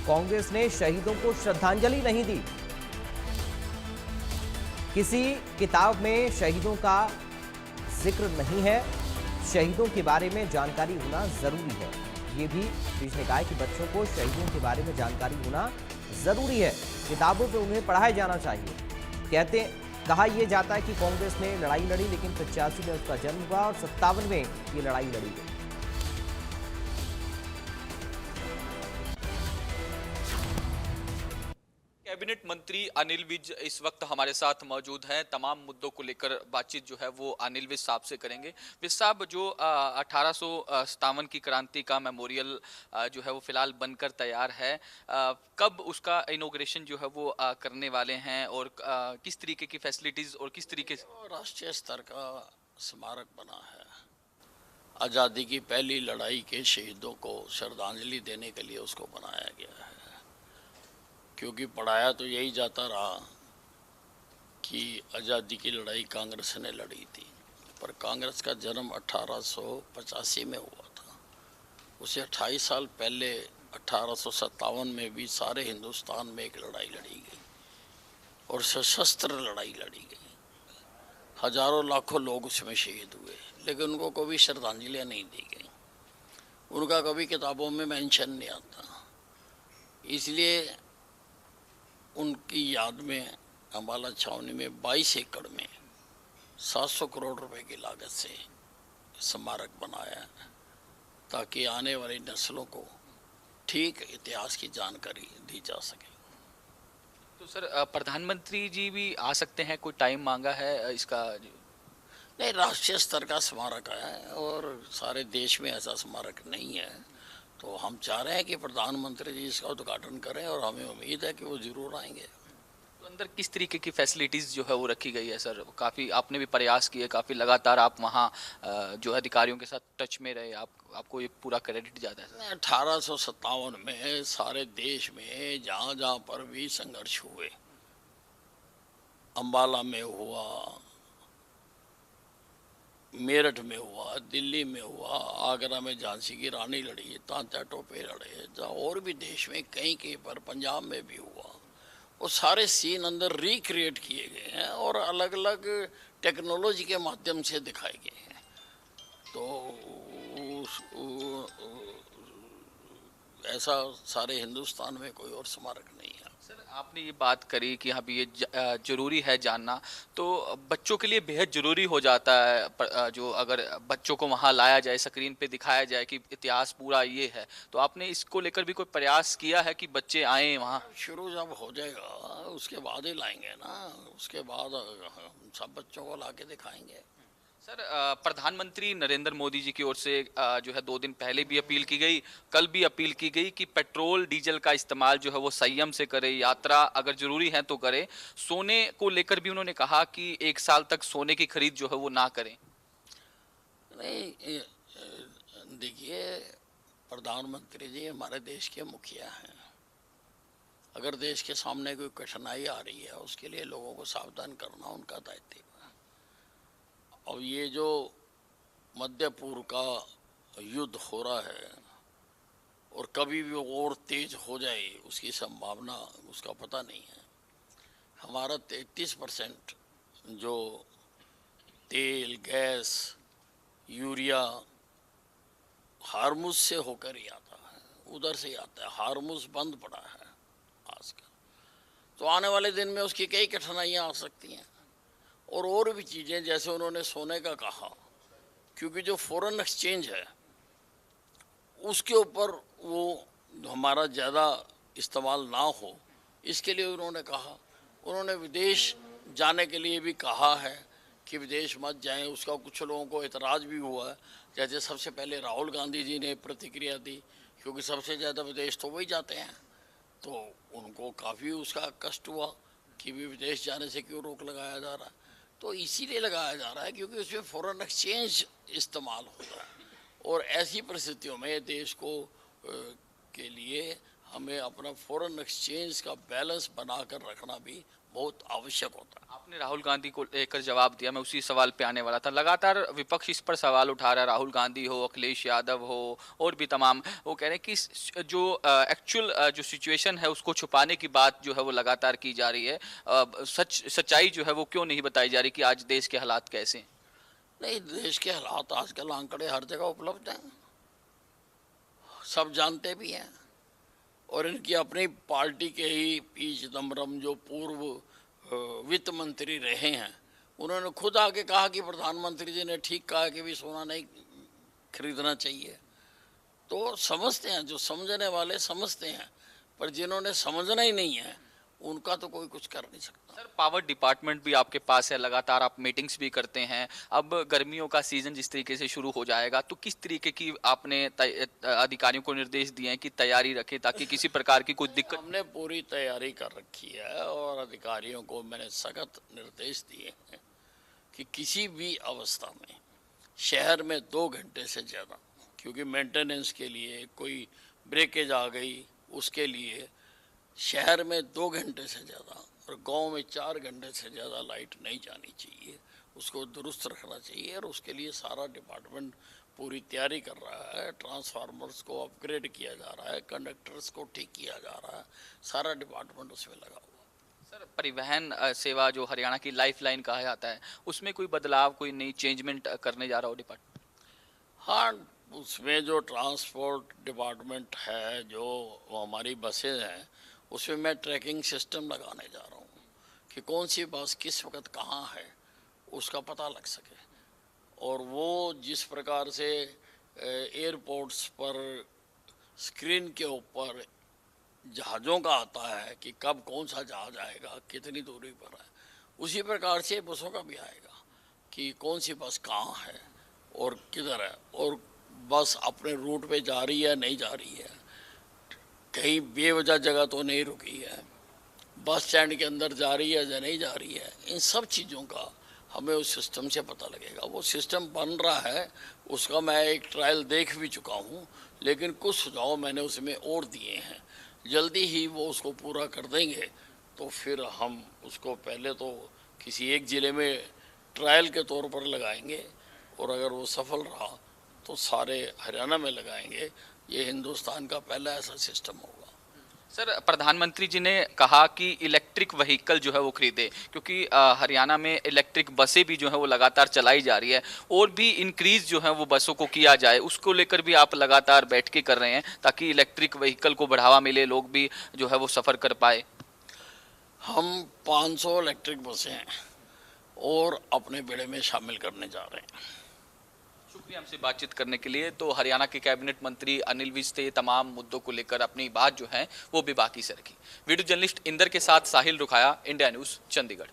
कांग्रेस ने शहीदों को श्रद्धांजलि नहीं दी। किसी किताब में शहीदों का जिक्र नहीं है। शहीदों के बारे में जानकारी होना जरूरी है। ये भी बीच ने कहा है कि बच्चों को शहीदों के बारे में जानकारी होना जरूरी है। किताबों में उन्हें पढ़ाया जाना चाहिए। कहा यह जाता है कि कांग्रेस ने लड़ाई लड़ी, लेकिन 85 में उसका जन्म हुआ और 57 में ये लड़ाई लड़ी गई। कैबिनेट मंत्री अनिल विज इस वक्त हमारे साथ मौजूद हैं। तमाम मुद्दों को लेकर बातचीत जो है वो अनिल विज साहब से करेंगे। विज साहब, जो 1857 की क्रांति का मेमोरियल जो है वो फिलहाल बनकर तैयार है, कब उसका इनॉग्रेशन जो है वो करने वाले हैं और किस तरीके की फैसिलिटीज और किस तरीके से? राष्ट्रीय स्तर का स्मारक बना है। आज़ादी की पहली लड़ाई के शहीदों को श्रद्धांजलि देने के लिए उसको बनाया गया है, क्योंकि पढ़ाया तो यही जाता रहा कि आज़ादी की लड़ाई कांग्रेस ने लड़ी थी, पर कांग्रेस का जन्म 1885 में हुआ था। उसे 28 साल पहले 1857 में भी सारे हिंदुस्तान में एक लड़ाई लड़ी गई और सशस्त्र लड़ाई लड़ी गई। हजारों लाखों लोग उसमें शहीद हुए, लेकिन उनको कभी श्रद्धांजलियाँ नहीं दी गई। उनका कभी किताबों में मेंशन नहीं आता। इसलिए उनकी याद में अम्बाला छावनी में 22 एकड़ में 700 करोड़ रुपए की लागत से स्मारक बनाया है, ताकि आने वाली नस्लों को ठीक इतिहास की जानकारी दी जा सके। तो सर, प्रधानमंत्री जी भी आ सकते हैं? कोई टाइम मांगा है इसका? नहीं, राष्ट्रीय स्तर का स्मारक है और सारे देश में ऐसा स्मारक नहीं है, तो हम चाह रहे हैं कि प्रधानमंत्री जी इसका उद्घाटन करें और हमें उम्मीद है कि वो जरूर आएंगे। तो अंदर किस तरीके की फैसिलिटीज़ जो है वो रखी गई है सर? काफ़ी आपने भी प्रयास किए, काफ़ी लगातार आप वहाँ जो है अधिकारियों के साथ टच में रहे, आपको ये पूरा क्रेडिट जाता है सर। 1857 में सारे देश में जहाँ जहाँ पर भी संघर्ष हुए, अम्बाला में हुआ, मेरठ में हुआ, दिल्ली में हुआ, आगरा में झांसी की रानी लड़ी, तांत्या टोपे लड़े, जहाँ और भी देश में कहीं कहीं पर, पंजाब में भी हुआ, वो सारे सीन अंदर रिक्रिएट किए गए हैं और अलग अलग टेक्नोलॉजी के माध्यम से दिखाए गए हैं। तो ऐसा सारे हिंदुस्तान में कोई और स्मारक नहीं है। सर, आपने ये बात करी कि हाँ भी ये जरूरी है जानना, तो बच्चों के लिए बेहद जरूरी हो जाता है जो अगर बच्चों को वहाँ लाया जाए, स्क्रीन पे दिखाया जाए कि इतिहास पूरा ये है, तो आपने इसको लेकर भी कोई प्रयास किया है कि बच्चे आए वहाँ? शुरू जब हो जाएगा उसके बाद ही लाएंगे ना, उसके बाद हम सब बच्चों को ला के दिखाएंगे। सर, प्रधानमंत्री नरेंद्र मोदी जी की ओर से जो है 2 दिन पहले भी अपील की गई, कल भी अपील की गई कि पेट्रोल डीजल का इस्तेमाल जो है वो संयम से करें, यात्रा अगर जरूरी है तो करें। सोने को लेकर भी उन्होंने कहा कि 1 साल तक सोने की खरीद जो है वो ना करें। नहीं, देखिए, प्रधानमंत्री जी हमारे देश के मुखिया हैं। अगर देश के सामने कोई कठिनाई आ रही है, उसके लिए लोगों को सावधान करना उनका दायित्व है। अब ये जो मध्य पूर्व का युद्ध हो रहा है और कभी भी और तेज हो जाए उसकी संभावना, उसका पता नहीं है। हमारा 33% जो तेल, गैस, यूरिया हार्मुज से होकर ही आता है, उधर से ही आता है। हार्मुज बंद पड़ा है आजकल, तो आने वाले दिन में उसकी कई कठिनाइयाँ आ सकती हैं। और भी चीज़ें, जैसे उन्होंने सोने का कहा, क्योंकि जो फॉरेन एक्सचेंज है उसके ऊपर वो हमारा ज़्यादा इस्तेमाल ना हो, इसके लिए उन्होंने कहा। उन्होंने विदेश जाने के लिए भी कहा है कि विदेश मत जाएं। उसका कुछ लोगों को एतराज़ भी हुआ है, जैसे सबसे पहले राहुल गांधी जी ने प्रतिक्रिया दी, क्योंकि सबसे ज़्यादा विदेश तो वही जाते हैं, तो उनको काफ़ी उसका कष्ट हुआ कि भी विदेश जाने से क्यों रोक लगाया जा रहा है। तो इसीलिए लगाया जा रहा है क्योंकि उसमें फॉरेन एक्सचेंज इस्तेमाल होता है, और ऐसी परिस्थितियों में देश को के लिए हमें अपना फॉरेन एक्सचेंज का बैलेंस बनाकर रखना भी बहुत आवश्यक होता है। आपने राहुल गांधी को लेकर जवाब दिया, मैं उसी सवाल पे आने वाला था। लगातार विपक्ष इस पर सवाल उठा रहा है, राहुल गांधी हो, अखिलेश यादव हो और भी तमाम, वो कह रहे हैं कि जो एक्चुअल जो सिचुएशन है उसको छुपाने की बात जो है वो लगातार की जा रही है। सच्चाई जो है वो क्यों नहीं बताई जा रही कि आज देश के हालात कैसे हैं? नहीं, देश के हालात आजकल आंकड़े हर जगह उपलब्ध हैं, सब जानते भी हैं। और इनकी अपनी पार्टी के ही पी चिदम्बरम जो पूर्व वित्त मंत्री रहे हैं, उन्होंने खुद आके कहा कि प्रधानमंत्री जी ने ठीक कहा कि भी सोना नहीं खरीदना चाहिए। तो समझते हैं, जो समझने वाले समझते हैं, पर जिन्होंने समझना ही नहीं है उनका तो कोई कुछ कर नहीं सकता। सर, पावर डिपार्टमेंट भी आपके पास है, लगातार आप मीटिंग्स भी करते हैं। अब गर्मियों का सीजन जिस तरीके से शुरू हो जाएगा, तो किस तरीके की आपने अधिकारियों को निर्देश दिए हैं कि तैयारी रखें ताकि किसी प्रकार की कोई दिक्कत? हमने पूरी तैयारी कर रखी है और अधिकारियों को मैंने सख्त निर्देश दिए हैं कि किसी भी अवस्था में शहर में 2 घंटे से ज़्यादा, क्योंकि मेंटेनेंस के लिए कोई ब्रेकेज आ गई, उसके लिए शहर में 2 घंटे से ज़्यादा और गांव में 4 घंटे से ज़्यादा लाइट नहीं जानी चाहिए। उसको दुरुस्त रखना चाहिए और उसके लिए सारा डिपार्टमेंट पूरी तैयारी कर रहा है। ट्रांसफार्मर्स को अपग्रेड किया जा रहा है, कंडक्टर्स को ठीक किया जा रहा है, सारा डिपार्टमेंट उसमें लगा हुआ है। सर, परिवहन सेवा जो हरियाणा की लाइफलाइन कहा जाता है, उसमें कोई बदलाव, कोई नई चेंजमेंट करने जा रहा हो डिपार्टमेंट? हाँ, उसमें जो ट्रांसपोर्ट डिपार्टमेंट है, जो हमारी बसें हैं, उसमें मैं ट्रैकिंग सिस्टम लगाने जा रहा हूँ कि कौन सी बस किस वक्त कहाँ है उसका पता लग सके। और वो जिस प्रकार से एयरपोर्ट्स पर स्क्रीन के ऊपर जहाज़ों का आता है कि कब कौन सा जहाज़ आएगा, कितनी दूरी पर है, उसी प्रकार से बसों का भी आएगा कि कौन सी बस कहाँ है और किधर है, और बस अपने रूट पे जा रही है नहीं जा रही है, कहीं बेवजह जगह तो नहीं रुकी है, बस स्टैंड के अंदर जा रही है या नहीं जा रही है। इन सब चीज़ों का हमें उस सिस्टम से पता लगेगा। वो सिस्टम बन रहा है, उसका मैं एक ट्रायल देख भी चुका हूँ, लेकिन कुछ सुझाव मैंने उसमें और दिए हैं। जल्दी ही वो उसको पूरा कर देंगे तो फिर हम उसको पहले तो किसी एक ज़िले में ट्रायल के तौर पर लगाएंगे और अगर वो सफल रहा तो सारे हरियाणा में लगाएंगे। ये हिंदुस्तान का पहला ऐसा सिस्टम होगा। सर, प्रधानमंत्री जी ने कहा कि इलेक्ट्रिक व्हीकल जो है वो खरीदे, क्योंकि हरियाणा में इलेक्ट्रिक बसें भी जो है वो लगातार चलाई जा रही है और भी इंक्रीज जो है वो बसों को किया जाए, उसको लेकर भी आप लगातार बैठकें कर रहे हैं ताकि इलेक्ट्रिक व्हीकल को बढ़ावा मिले, लोग भी जो है वो सफ़र कर पाए। हम 500 इलेक्ट्रिक बसें हैं और अपने बेड़े में शामिल करने जा रहे हैं। शुक्रिया हमसे बातचीत करने के लिए। तो हरियाणा के कैबिनेट मंत्री अनिल विज थे, तमाम मुद्दों को लेकर अपनी बात जो है वो भी बाकी से रखी। वीडियो जर्नलिस्ट इंदर के साथ साहिल रुखाया, इंडिया न्यूज़, चंडीगढ़।